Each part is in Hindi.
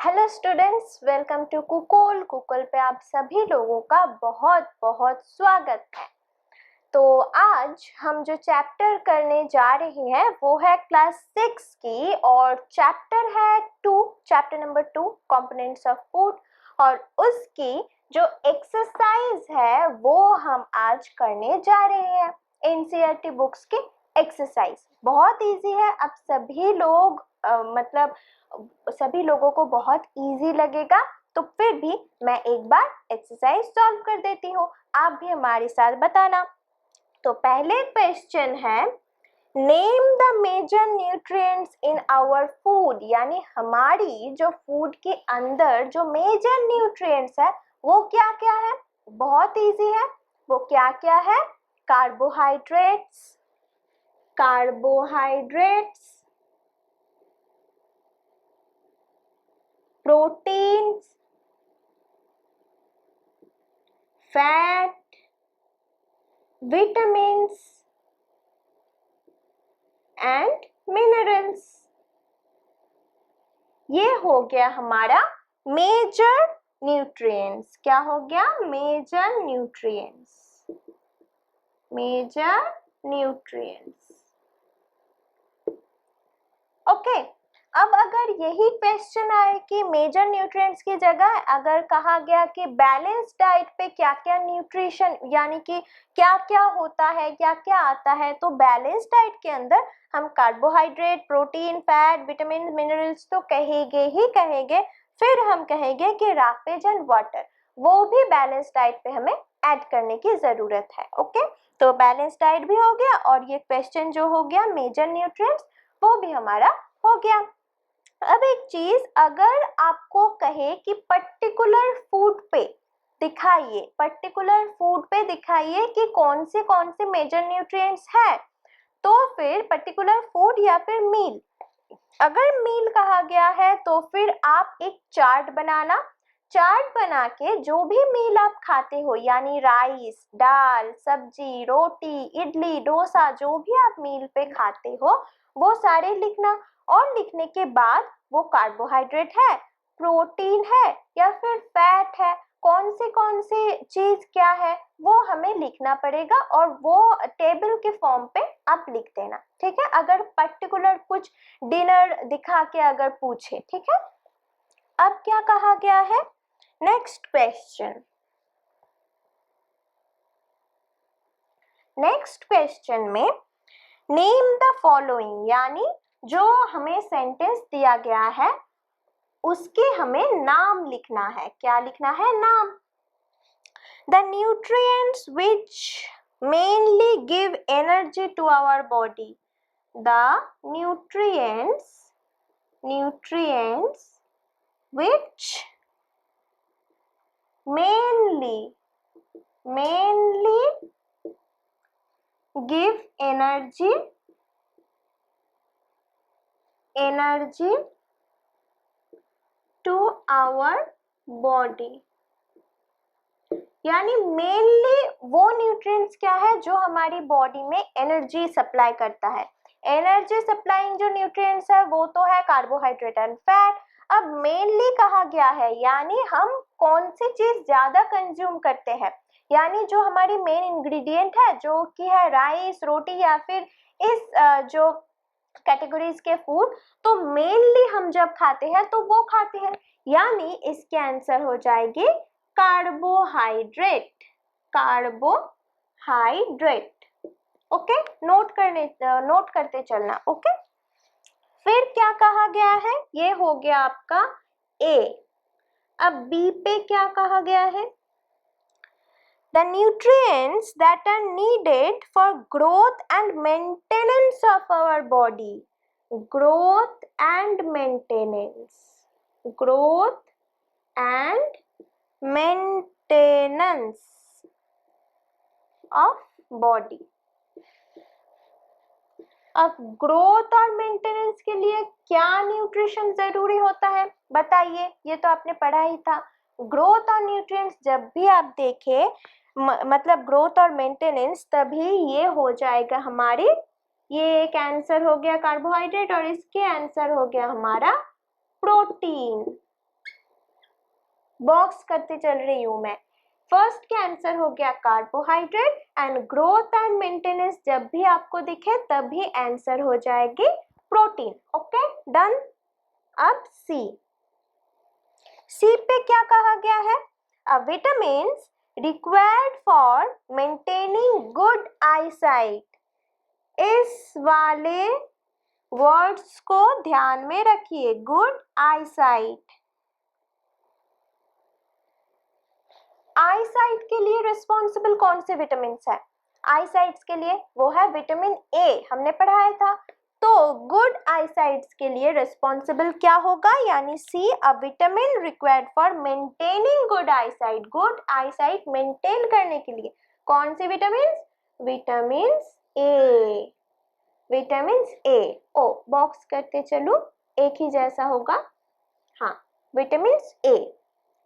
हेलो स्टूडेंट्स, वेलकम टू कुकोल। कुकोल पे आप सभी लोगों का बहुत बहुत स्वागत है। तो आज हम जो चैप्टर करने जा रहे हैं वो है क्लास 6 की और चैप्टर है chapter number 2 components of food. और उसकी जो एक्सरसाइज है वो हम आज करने जा रहे हैं। एनसीईआरटी बुक्स की एक्सरसाइज बहुत इजी है। अब सभी लोग सभी लोगों को बहुत इजी लगेगा। तो फिर भी मैं एक बार एक्सरसाइज सॉल्व कर देती हूँ, आप भी हमारे साथ बताना। तो पहले क्वेश्चन है, name the major nutrients in our food, यानी हमारी जो फूड के अंदर जो मेजर न्यूट्रिएंट्स है वो क्या क्या है। बहुत इजी है। वो क्या क्या है? Carbohydrates, proteins, fat, vitamins and minerals. ये हो गया हमारा मेजर न्यूट्रिएंट्स। क्या हो गया? Major nutrients. ओके। अब अगर यही क्वेश्चन आए कि मेजर न्यूट्रिएंट्स की जगह अगर कहा गया कि बैलेंस डाइट पे क्या क्या न्यूट्रिशन यानी कि क्या क्या होता है, क्या क्या आता है, तो बैलेंस डाइट के अंदर हम carbohydrate, protein, fat, vitamin, minerals तो कहेंगे ही कहेंगे। फिर हम कहेंगे कि राफेज एंड वाटर, वो भी बैलेंस डाइट पे हमें ऐड करने की जरूरत है। ओके, तो बैलेंस डाइट भी हो गया और ये क्वेश्चन जो हो गया मेजर न्यूट्रिएंट्स वो भी हमारा हो गया। अब एक चीज, अगर आपको कहे कि पर्टिकुलर फूड पे दिखाइए कि कौन से मेजर न्यूट्रिएंट्स है, तो फिर पर्टिकुलर फूड या फिर मील। अगर मील कहा गया है तो फिर आप एक चार्ट बना के जो भी मील आप खाते हो, यानी राइस, दाल, सब्जी, रोटी, इडली, डोसा, जो भी आप मील पे खाते हो वो सारे लिखना। और लिखने के बाद वो कार्बोहाइड्रेट है, प्रोटीन है या फिर फैट है, कौन से चीज क्या है वो हमें लिखना पड़ेगा और वो टेबल के फॉर्म पे आप लिख देना। ठीक है, अगर पर्टिकुलर कुछ डिनर दिखा के अगर पूछे। ठीक है, अब क्या कहा गया है? नेक्स्ट क्वेश्चन में नेम द फॉलोइंग, यानी जो हमें सेंटेंस दिया गया है उसके हमें नाम लिखना है। क्या लिखना है? नाम। The nutrients which mainly give energy to our body. The nutrients which mainly give energy to our body, यानी मेनली वो न्यूट्रिएंट्स क्या है जो हमारी बॉडी में एनर्जी सप्लाई करता है। एनर्जी सप्लाइंग जो न्यूट्रिएंट्स है वो तो है कार्बोहाइड्रेट एंड फैट। अब मेनली कहा गया है यानी हम कौन सी चीज ज्यादा कंज्यूम करते हैं, यानी जो हमारी मेन इंग्रेडिएंट है जो कि है राइस, रोटी या फिर इस जो कैटेगरीज के फूड, तो मेनली हम जब खाते हैं तो वो खाते हैं, यानी इसके आंसर हो जाएगी कार्बोहाइड्रेट। ओके, नोट करते चलना। ओके, फिर क्या कहा गया है? ये हो गया आपका ए। अब बी पे क्या कहा गया है? The nutrients that are needed for growth and maintenance of our body. Growth and maintenance of body. अब ग्रोथ और मेंटेनेंस के लिए क्या न्यूट्रिशन जरूरी होता है बताइए? ये तो आपने पढ़ा ही था। ग्रोथ और न्यूट्रिएंट्स जब भी आप देखें मतलब ग्रोथ और मेंटेनेंस, तभी ये हो जाएगा हमारी, ये एक आंसर हो गया कार्बोहाइड्रेट और इसके आंसर हो गया हमारा प्रोटीन। बॉक्स करते चल रही हूं मैं। फर्स्ट के आंसर हो गया carbohydrate and growth and maintenance जब भी आपको दिखे तभी आंसर हो जाएगी प्रोटीन। Okay done. अब सी पे क्या कहा गया है? Vitamins required for maintaining good eyesight. इस वाले वर्ड्स को ध्यान में रखिए, गुड आईसाइट। आईसाइट के लिए रिस्पॉन्सिबल कौन से विटामिन है? आईसाइट्स के लिए वो है विटामिन ए, हमने पढ़ाया था। तो गुड आईसाइट्स के लिए रिस्पॉन्सिबल क्या होगा? यानी C, a vitamin required for maintaining good eyesight. Good eyesight maintain करने के लिए कौन सी vitamin? Vitamin A. Vitamin A. ओ बॉक्स करते चलो, एक ही जैसा होगा। हाँ, विटामिन ए।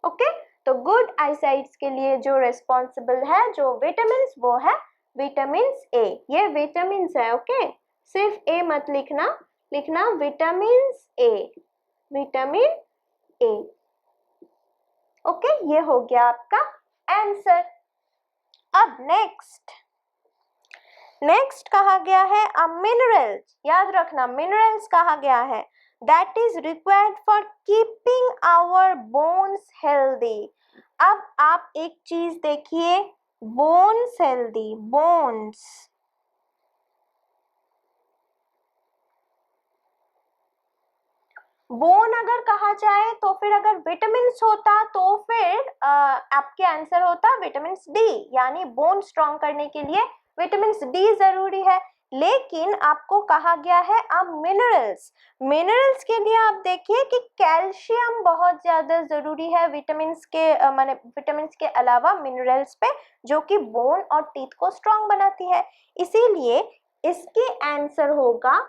ओके, तो गुड आईसाइट्स के लिए जो रिस्पॉन्सिबल है जो विटामिन, वो है विटामिन ए। ये विटामिन है। ओके, सिर्फ ए मत लिखना, लिखना vitamin A, vitamin A. Okay, ये हो गया आपका आंसर। अब नेक्स्ट कहा गया है मिनरल्स। याद रखना, मिनरल्स कहा गया है that is required for keeping our bones healthy. अब आप एक चीज देखिए, बोन्स हेल्दी, बोन्स, बोन अगर कहा जाए तो फिर अगर विटामिन होता तो फिर आपके आंसर होता विटामिन डी, यानी बोन स्ट्रॉन्ग करने के लिए विटामिन डी जरूरी है। लेकिन आपको कहा गया है अब मिनरल्स। मिनरल्स के लिए आप देखिए कि कैल्शियम बहुत ज्यादा जरूरी है विटामिन के माने विटामिन के अलावा मिनरल्स पे, जो कि बोन और टीथ को स्ट्रॉन्ग बनाती है। इसीलिए इसके आंसर होगा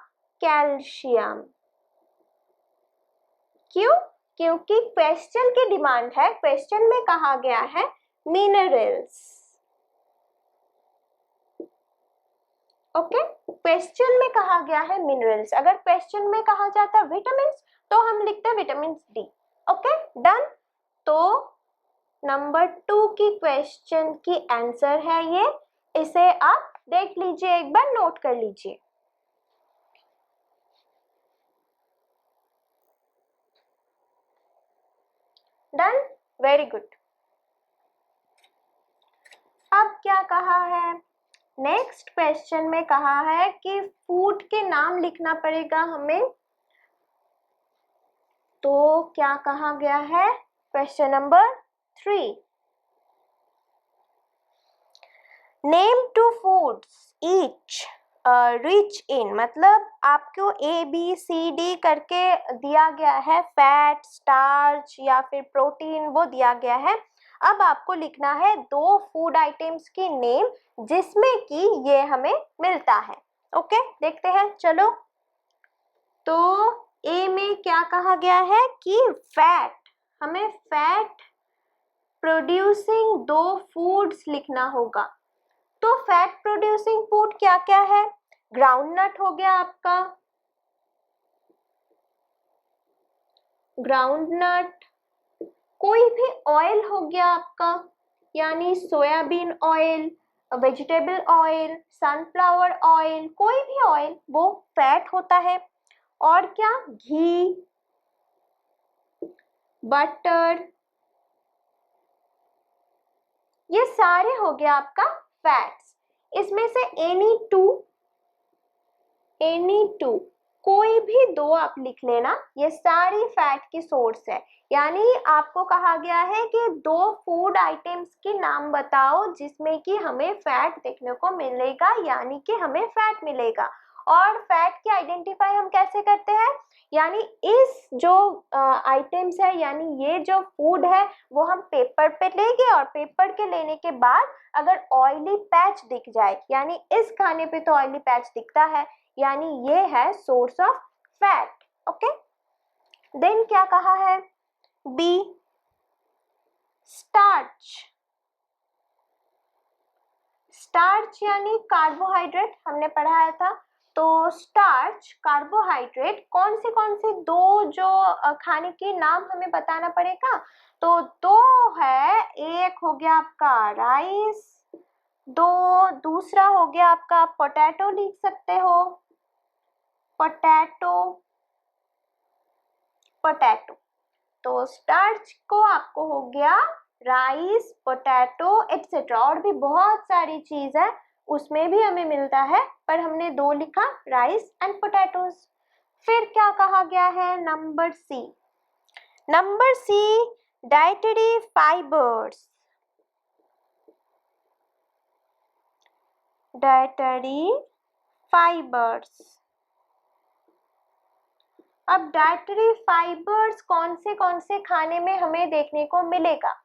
कैल्शियम। क्यों? क्योंकि क्वेश्चन की डिमांड है, क्वेश्चन में कहा गया है मिनरल्स। ओके, क्वेश्चन में कहा गया है मिनरल्स। अगर क्वेश्चन में कहा जाता विटामिन तो हम लिखते विटामिन डी। Okay done. तो नंबर 2 की क्वेश्चन की आंसर है ये, इसे आप देख लीजिए, एक बार नोट कर लीजिए। Done, very good. अब क्या कहा है? नेक्स्ट क्वेश्चन में कहा है कि फूड के नाम लिखना पड़ेगा हमें। तो क्या कहा गया है? Question number 3, name two foods each rich in, मतलब आपको ए बी सी डी करके दिया गया है, फैट, स्टार्च या फिर प्रोटीन, वो दिया गया है। अब आपको लिखना है 2 फूड आइटम्स की नेम जिसमें कि ये हमें मिलता है। ओके देखते हैं चलो। तो ए में क्या कहा गया है कि फैट, हमें फैट प्रोड्यूसिंग 2 फूड्स लिखना होगा। तो फैट प्रोड्यूसिंग फूड क्या क्या है? ग्राउंडनट हो गया आपका, ग्राउंडनट, कोई भी ऑयल हो गया आपका, यानी soybean oil, vegetable oil, sunflower oil, कोई भी ऑयल वो फैट होता है। और क्या? घी, बटर, ये सारे हो गया आपका फैट्स। इसमें से एनी टू कोई भी 2 आप लिख लेना, ये सारी फैट की सोर्स है। यानी आपको कहा गया है कि 2 फूड आइटम्स के नाम बताओ जिसमें कि हमें फैट देखने को मिलेगा, यानी कि हमें फैट मिलेगा। और फैट की आइडेंटिफाई हम कैसे करते हैं? यानी इस जो आइटम्स है, यानी ये जो फूड है वो हम पेपर पे लेंगे और पेपर के लेने के बाद अगर ऑयली पैच दिख जाए, यानी इस खाने पे तो ऑयली पैच दिखता है, यानी ये है source of fat. Okay, then क्या कहा है? B, starch. स्टार्च यानी कार्बोहाइड्रेट, हमने पढ़ाया था। तो स्टार्च, कार्बोहाइड्रेट, कौन सी दो जो खाने के नाम हमें बताना पड़ेगा। तो दो है, एक हो गया आपका राइस, दूसरा हो गया आपका पोटैटो, लिख सकते हो पोटैटो। तो स्टार्च को आपको हो गया राइस, पोटैटो एटसेट्रा, और भी बहुत सारी चीज है उसमें भी हमें मिलता है, पर हमने दो लिखा, राइस एंड पोटैटोज। फिर क्या कहा गया है, नंबर सी डाइटरी फाइबर्स। अब डाइटरी फाइबर्स कौन से खाने में हमें देखने को मिलेगा।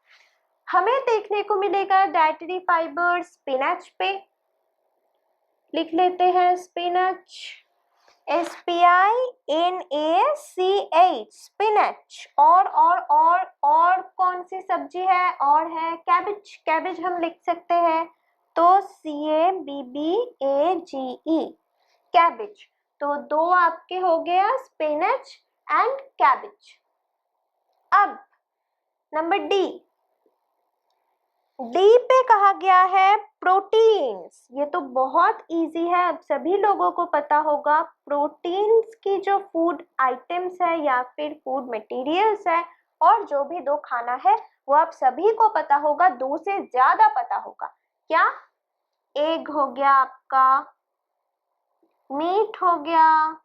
हमें देखने को मिलेगा डाइटरी फाइबर्स स्पिनच पे, लिख लेते हैं स्पिनच, SPINACH स्पिनच। और कौन सी सब्जी है, और है कैबेज हम लिख सकते हैं, तो CABBAGE कैबेज। तो दो आपके हो गया स्पिनच एंड कैबेज। अब नंबर डी पे कहा गया है प्रोटीन्स। ये तो बहुत इजी है, अब सभी लोगों को पता होगा। प्रोटीन्स की जो फूड आइटम्स है या फिर फूड मटेरियल्स है, और जो भी दो खाना है वो आप सभी को पता होगा, दो से ज्यादा पता होगा। क्या, एग हो गया आपका, मीट हो गया,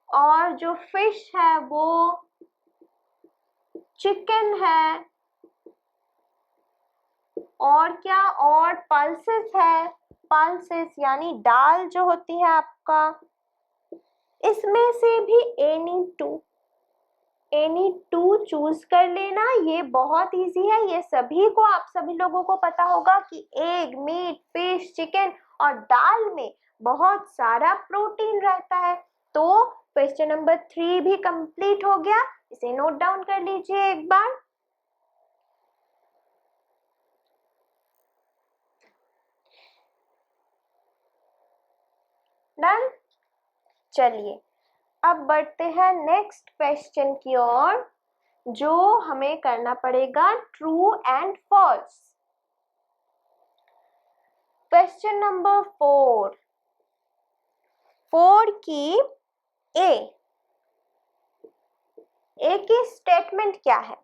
और जो फिश है वो चिकन है, और क्या, और पल्सेस है, पल्सेस यानी दाल जो होती है आपका। इसमें से भी एनी टू चूज कर लेना, ये बहुत इजी है, ये सभी को, आप सभी लोगों को पता होगा कि एग, मीट, फिश, चिकन और दाल में बहुत सारा प्रोटीन रहता है। तो क्वेश्चन नंबर 3 भी कंप्लीट हो गया, इसे नोट डाउन कर लीजिए एक बार। डन। चलिए अब बढ़ते हैं नेक्स्ट क्वेश्चन की ओर, जो हमें करना पड़ेगा true and false. Question number 4 की ए की स्टेटमेंट क्या है।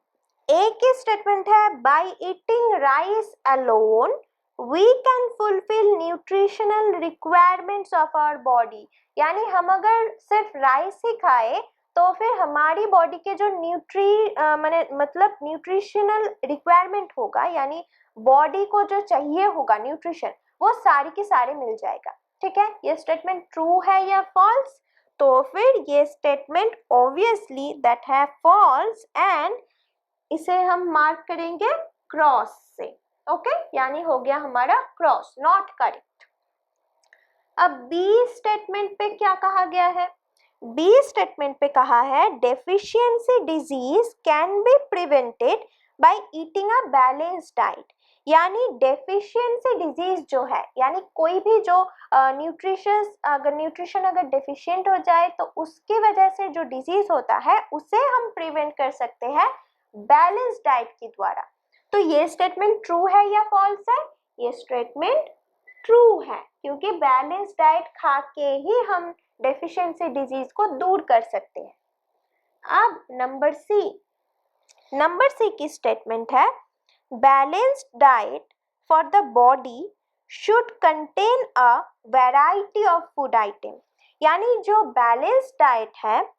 ए की स्टेटमेंट है, by eating rice alone we can fulfil nutritional requirements of our body. यानी हम अगर सिर्फ राइस ही खाए तो फिर हमारी बॉडी के जो मतलब न्यूट्रिशनल रिक्वायरमेंट होगा, यानी बॉडी को जो चाहिए होगा न्यूट्रिशन, वो सारी की सारे मिल जाएगा। ठीक है, ये स्टेटमेंट ट्रू है या फॉल्स। तो फिर ये स्टेटमेंट ऑब्वियसली दैट है फॉल्स, एंड इसे हम मार्क करेंगे क्रॉस से। ओके, यानी हो गया हमारा क्रॉस, नॉट करेक्ट। अब बी स्टेटमेंट पे क्या कहा गया है। बी स्टेटमेंट पे कहा है, deficiency disease can be prevented by eating a balanced diet. यानी डेफिशिएंसी डिजीज जो है, यानी कोई भी जो न्यूट्रिशन अगर डेफिशिएंट हो जाए तो उसकी वजह से जो डिजीज होता है उसे हम प्रिवेंट कर सकते हैं बैलेंस्ड डाइट के द्वारा। तो ये स्टेटमेंट ट्रू है या फॉल्स है। ये स्टेटमेंट ट्रू है, क्योंकि बैलेंस्ड डाइट खा के ही हम डेफिशिएंसी डिजीज को दूर कर सकते हैं। अब नंबर सी की स्टेटमेंट है, balanced diet for the body should contain a variety of food item. यानी जो बैलेंस्ड डाइट है,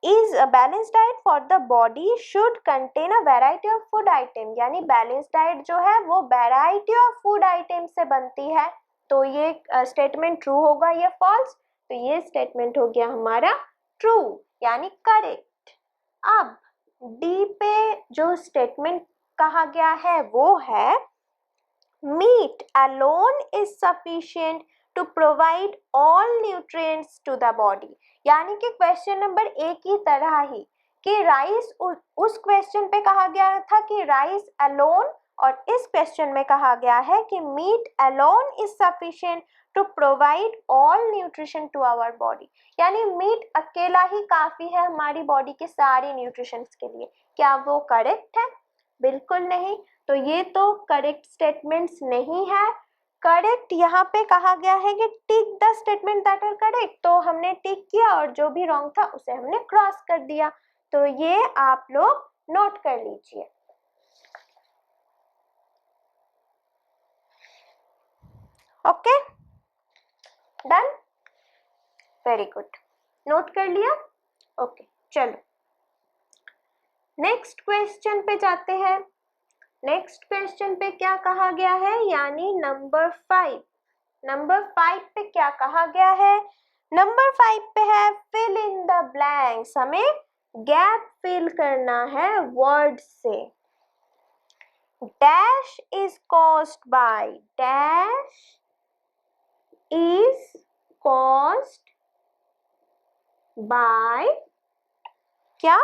is a balanced diet for the body should contain a variety of food item। यानी बैलेंस्ड डाइट जो है वो वैरायटी ऑफ फूड आइटम से बनती है। तो ये स्टेटमेंट ट्रू होगा या फॉल्स। तो ये स्टेटमेंट हो गया हमारा ट्रू, यानी करेक्ट। अब डी पे जो स्टेटमेंट कहा गया है वो है, meat alone is sufficient to provide all nutrients to the body. यानी कि क्वेश्चन नंबर ए की तरह ही कि राइस, उस क्वेश्चन पे कहा गया था कि राइस अलोन, और इस क्वेश्चन में कहा गया है कि meat alone is sufficient to provide all nutrition to our body. यानी मीट अकेला ही काफी है हमारी बॉडी के सारे न्यूट्रिशन के लिए। क्या वो करेक्ट है? बिल्कुल नहीं। तो ये तो करेक्ट स्टेटमेंट्स नहीं है। करेक्ट यहाँ पे कहा गया है कि tick the statement that are correct, तो हमने टिक किया और जो भी रॉन्ग था उसे हमने क्रॉस कर दिया। तो ये आप लोग नोट कर लीजिए। Okay, done, very good, note कर लिया। ओके, चलो नेक्स्ट क्वेश्चन पे जाते हैं। नेक्स्ट क्वेश्चन पे क्या कहा गया है, यानी नंबर 5। नंबर 5 पे क्या कहा गया है? नंबर 5 पे है फिल इन द ब्लैंक्स। हमें गैप फिल करना है वर्ड से। Dash is caused by, dash is caused by क्या?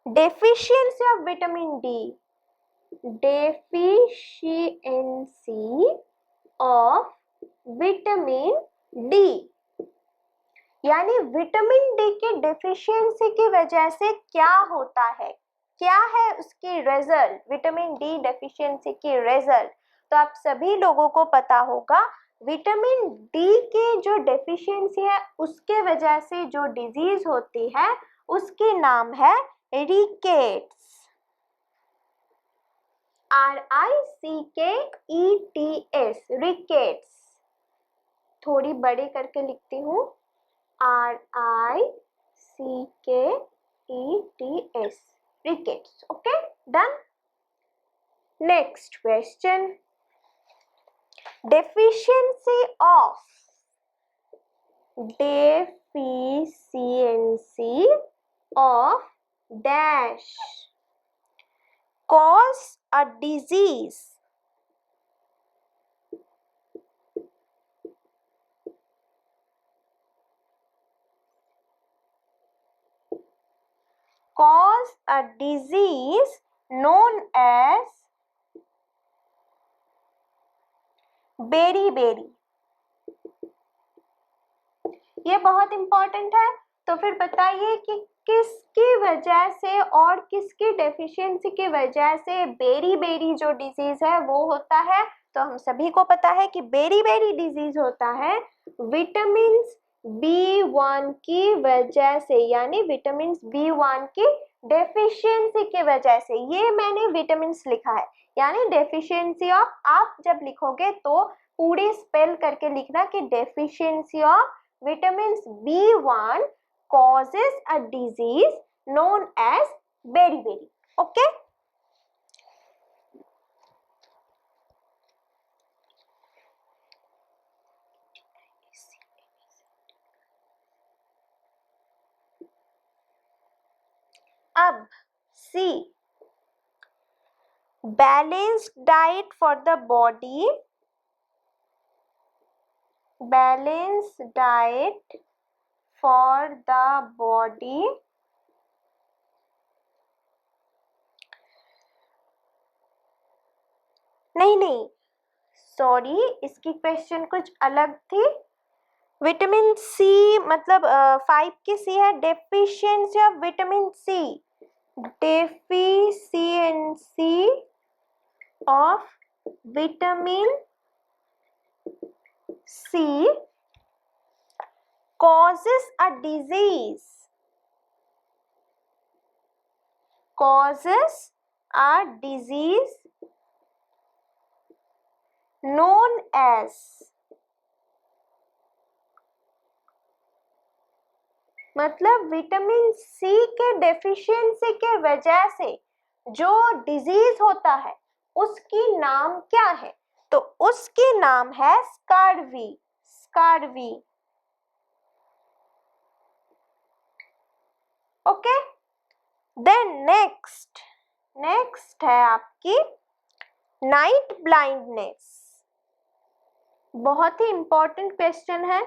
Deficiency of vitamin D, deficiency of vitamin D. यानी विटामिन डी की डेफिशिएंसी की वजह से क्या होता है, क्या है उसकी रिजल्ट, विटामिन डी डेफिशिएंसी की रिजल्ट। तो आप सभी लोगों को पता होगा विटामिन डी की जो डेफिशिएंसी है उसके वजह से जो डिजीज होती है उसकी नाम है रिकेट्स, RICKETS, रिकेट्स। थोड़ी बड़े करके लिखती हूँ, RICKETS, rickets. Okay, done. Next question, deficiency of, deficiency of dash cause a disease, cause a disease known as beriberi. ये बहुत इंपॉर्टेंट है। तो फिर बताइए कि किसकी वजह से और किसकी डेफिशिएंसी की वजह से बेरी-बेरी जो डिजीज है वो होता है। तो हम सभी को पता है कि बेरी-बेरी डिजीज होता है विटामिन B1 की वजह से, यानी विटामिन B1 की डेफिशिएंसी की वजह से। ये मैंने विटामिन लिखा है, यानी डेफिशिएंसी ऑफ, आप जब लिखोगे तो पूरे स्पेल करके लिखना कि deficiency of vitamins B1 causes a disease known as beriberi. Okay? अब C, balanced diet for the body, balanced diet for the body नहीं, सॉरी, इसकी क्वेश्चन कुछ अलग थी। विटामिन सी मतलब 5 की सी है deficiency of vitamin C, deficiency of vitamin C causes a disease, causes a disease known as, मतलब विटामिन सी के डेफिशिएंसी के वजह से जो डिजीज होता है उसकी नाम क्या है? तो उसकी नाम है scurvy, scurvy. Okay, then next है आपकी नाइट ब्लाइंडनेस। बहुत ही इंपॉर्टेंट क्वेश्चन है।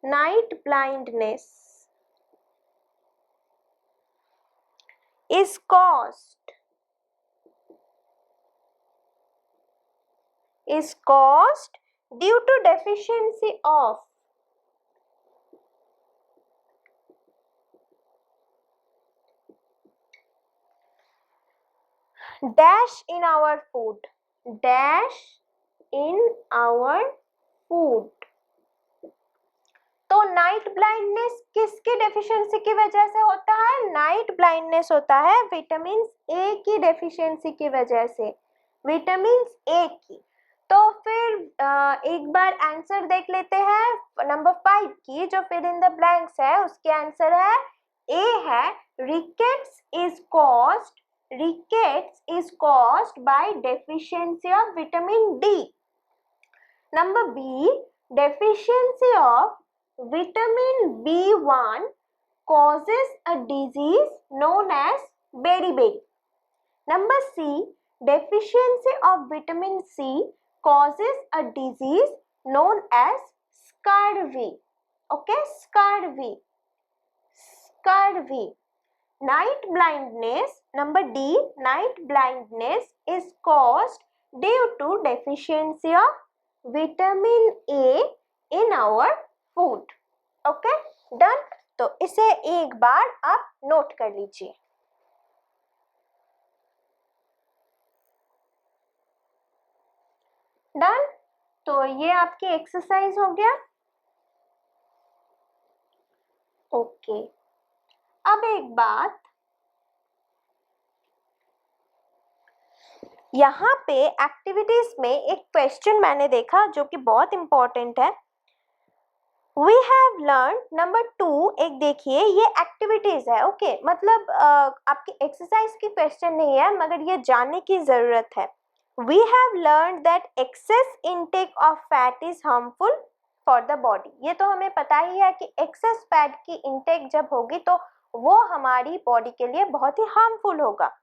Night blindness is caused due to deficiency of dash in our food, dash in our food। तो नाइट ब्लाइंडनेस किसकी डेफिशिएंसी की वजह से होता है? नाइट ब्लाइंडनेस होता है विटामिन ए की डेफिशिएंसी की वजह से, विटामिन ए की। तो फिर एक बार आंसर देख लेते हैं नंबर 5 की, जो फिर इन द ब्लैंक्स है, उसके आंसर है ए है rickets is caused by deficiency of vitamin D. Number B, deficiency of vitamin B1 causes a disease known as beriberi. Number C, deficiency of vitamin C causes a disease known as scurvy. Okay, scurvy. Night blindness, number D, night blindness is caused due to deficiency of vitamin A in our food. Okay, done. तो इसे एक बार आप नोट कर लीजिए। डन। तो ये आपकी एक्सरसाइज हो गया। ओके, अब एक बात, यहाँ पे एक्टिविटीज में एक क्वेश्चन मैंने देखा जो कि बहुत इंपॉर्टेंट है। वी हैव लर्न नंबर 2, एक देखिए ये एक्टिविटीज है। ओके, मतलब आपकी एक्सरसाइज की क्वेश्चन नहीं है, मगर ये जानने की जरूरत है। We have learn that excess intake of fat is harmful for the body. ये तो हमें पता ही है कि एक्सेस फैट की इनटेक जब होगी तो वो हमारी बॉडी के लिए बहुत ही हार्मफुल होगा।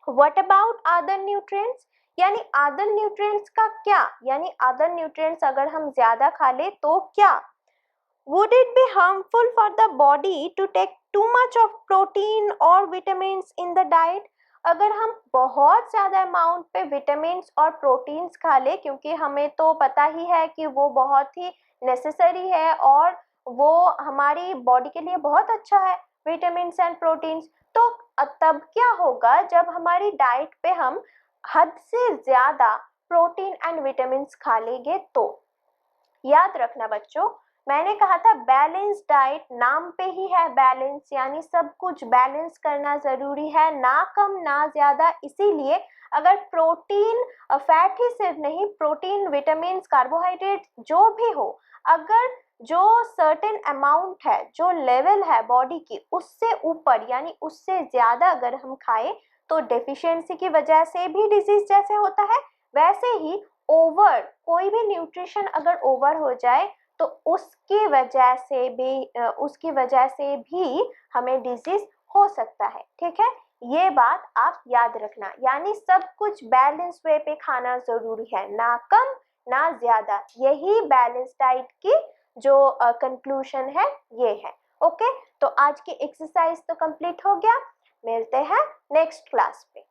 What about other nutrients? यानी अदर न्यूट्रिएंट्स का क्या, यानी अदर न्यूट्रिएंट्स अगर हम ज्यादा खा ले तो क्या? Would it be harmful for the body to take too much of protein or vitamins in the diet? अगर हम बहुत ज्यादा अमाउंट पे विटामिन्स और प्रोटीन्स खा ले, क्योंकि हमें तो पता ही है कि वो बहुत ही नेसेसरी है और वो हमारी बॉडी के लिए बहुत अच्छा है, विटामिन्स एंड प्रोटीन्स। तो तब क्या होगा जब हमारी डाइट पे हम हद से ज्यादा प्रोटीन एंड विटामिन्स खा लेंगे? तो याद रखना बच्चों, मैंने कहा था बैलेंस डाइट, नाम पे ही है बैलेंस, यानी सब कुछ बैलेंस करना जरूरी है, ना कम ना ज्यादा। इसीलिए अगर प्रोटीन, फैट ही सिर्फ नहीं, प्रोटीन, विटामिन्स, कार्बोहाइड्रेट जो भी हो, अगर जो सर्टेन अमाउंट है, जो लेवल है बॉडी की, उससे ऊपर यानी उससे ज्यादा अगर हम खाएं तो डेफिशिएंसी की वजह से भी डिजीज जैसे होता है, वैसे ही ओवर, कोई भी न्यूट्रिशन अगर ओवर हो जाए तो उसकी वजह से भी हमें डिजीज हो सकता है। ठीक है, ये बात आप याद रखना, यानी सब कुछ बैलेंस वे पे खाना जरूरी है, ना कम ना ज्यादा। यही बैलेंस डाइट की जो कंक्लूजन है ये है। ओके, तो आज की एक्सरसाइज तो कंप्लीट हो गया, मिलते हैं नेक्स्ट क्लास पे।